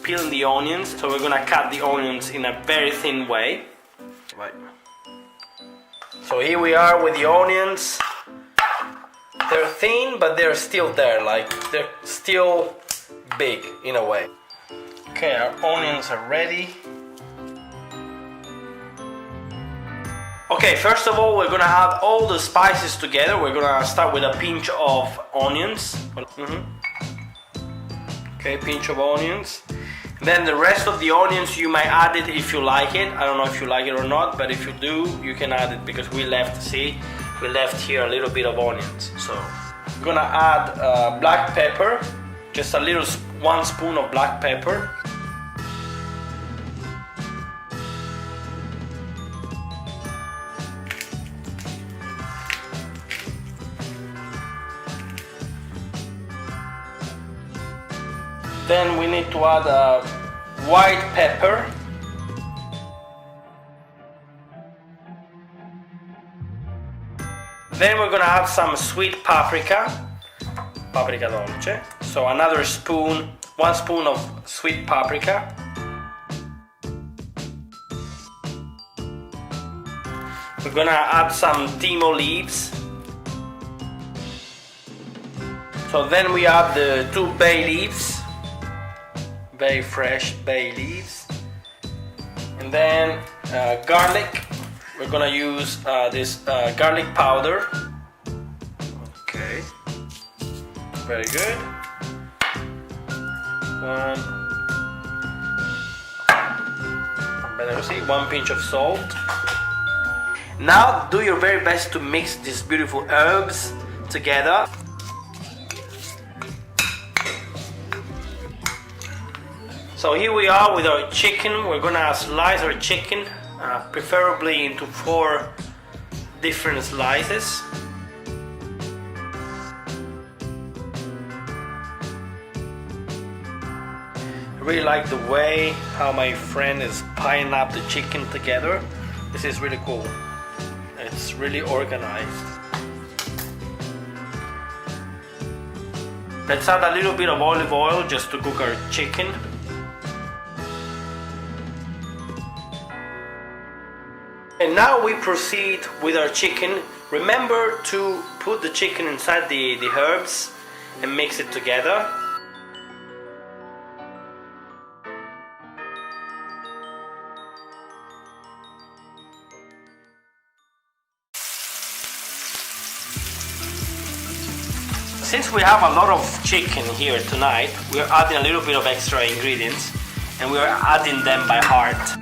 peeling the onions, so we're gonna cut the onions in a very thin way. Right. So here we are with the onions. They're thin, but they're still there, like they're still big in a way. Okay, our onions are ready. Okay, first of all, we're gonna add all the spices together. We're gonna start with a pinch of onions. Okay, pinch of onions. Then the rest of the onions, you might add it if you like it. I don't know if you like it or not, but if you do, you can add it because we left here a little bit of onions. So I'm gonna add black pepper, just a little, 1 spoon of black pepper. Then we need to add white pepper. Then we're gonna add some sweet paprika, paprika dolce. So another spoon, 1 spoon of sweet paprika. We're gonna add some thyme leaves. So then we add the 2 bay leaves, very fresh bay leaves. And then garlic. We're gonna use this garlic powder. Okay, very good. Better see, 1 pinch of salt. Now do your very best to mix these beautiful herbs together. So here we are with our chicken. We're gonna slice our chicken, preferably into 4 different slices. I really like the way how my friend is piling up the chicken together. This is really cool. It's really organized. Let's add a little bit of olive oil just to cook our chicken. And now we proceed with our chicken. Remember to put the chicken inside the herbs and mix it together. Since we have a lot of chicken here tonight, we are adding a little bit of extra ingredients and we are adding them by heart.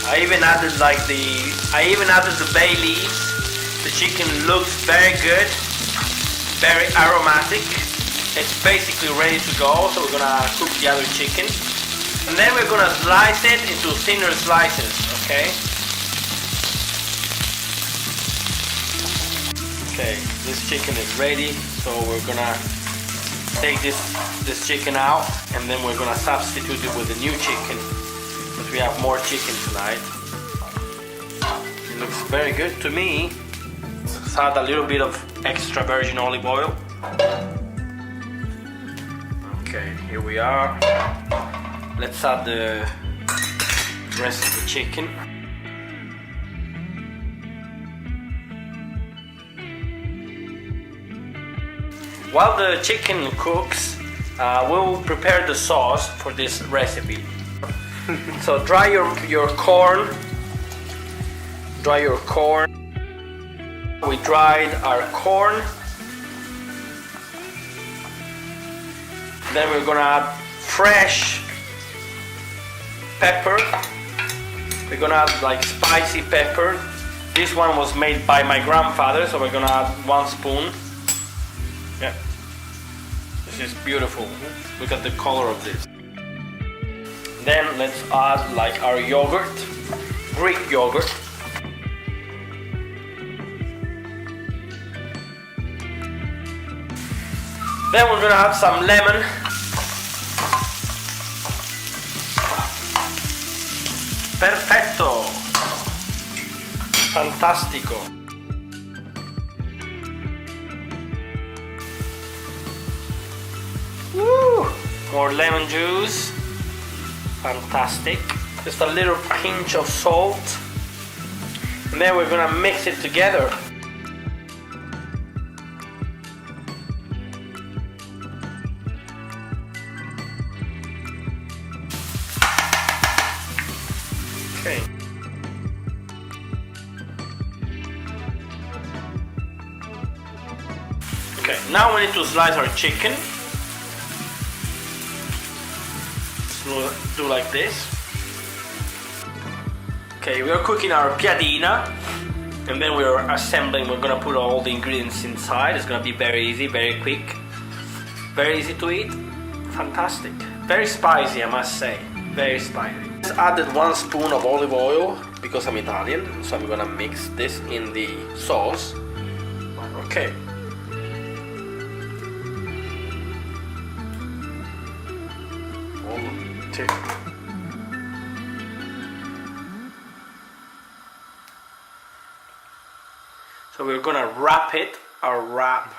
I even added the bay leaves. The chicken looks very good, very aromatic. It's basically ready to go, so we're gonna cook the other chicken. And then we're gonna slice it into thinner slices, okay? Okay, this chicken is ready, so we're gonna take this chicken out and then we're gonna substitute it with the new chicken. But we have more chicken tonight. It looks very good to me. Let's add a little bit of extra virgin olive oil. Okay, here we are. Let's add the rest of the chicken. While the chicken cooks, we'll prepare the sauce for this recipe. So dry your corn. Dry your corn. We dried our corn. Then we're gonna add fresh pepper. We're gonna add like spicy pepper. This one was made by my grandfather, so we're gonna add 1 spoon. Yeah, this is beautiful. Look at the color of this. Then let's add like our yogurt, Greek yogurt. Then we're gonna add some lemon. Perfetto! Fantastico! More lemon juice. Fantastic. Just a little pinch of salt. And then we're gonna mix it together. Okay. Okay, now we need to slice our chicken. So do like this. Okay, we are cooking our piadina, and then we're assembling. We're gonna put all the ingredients inside. It's gonna be very easy, very quick, very easy to eat. Fantastic. Very spicy, I must say. Very spicy. Just added 1 spoon of olive oil because I'm Italian, so I'm gonna mix this in the sauce. Okay. So we're gonna wrap it, our wrap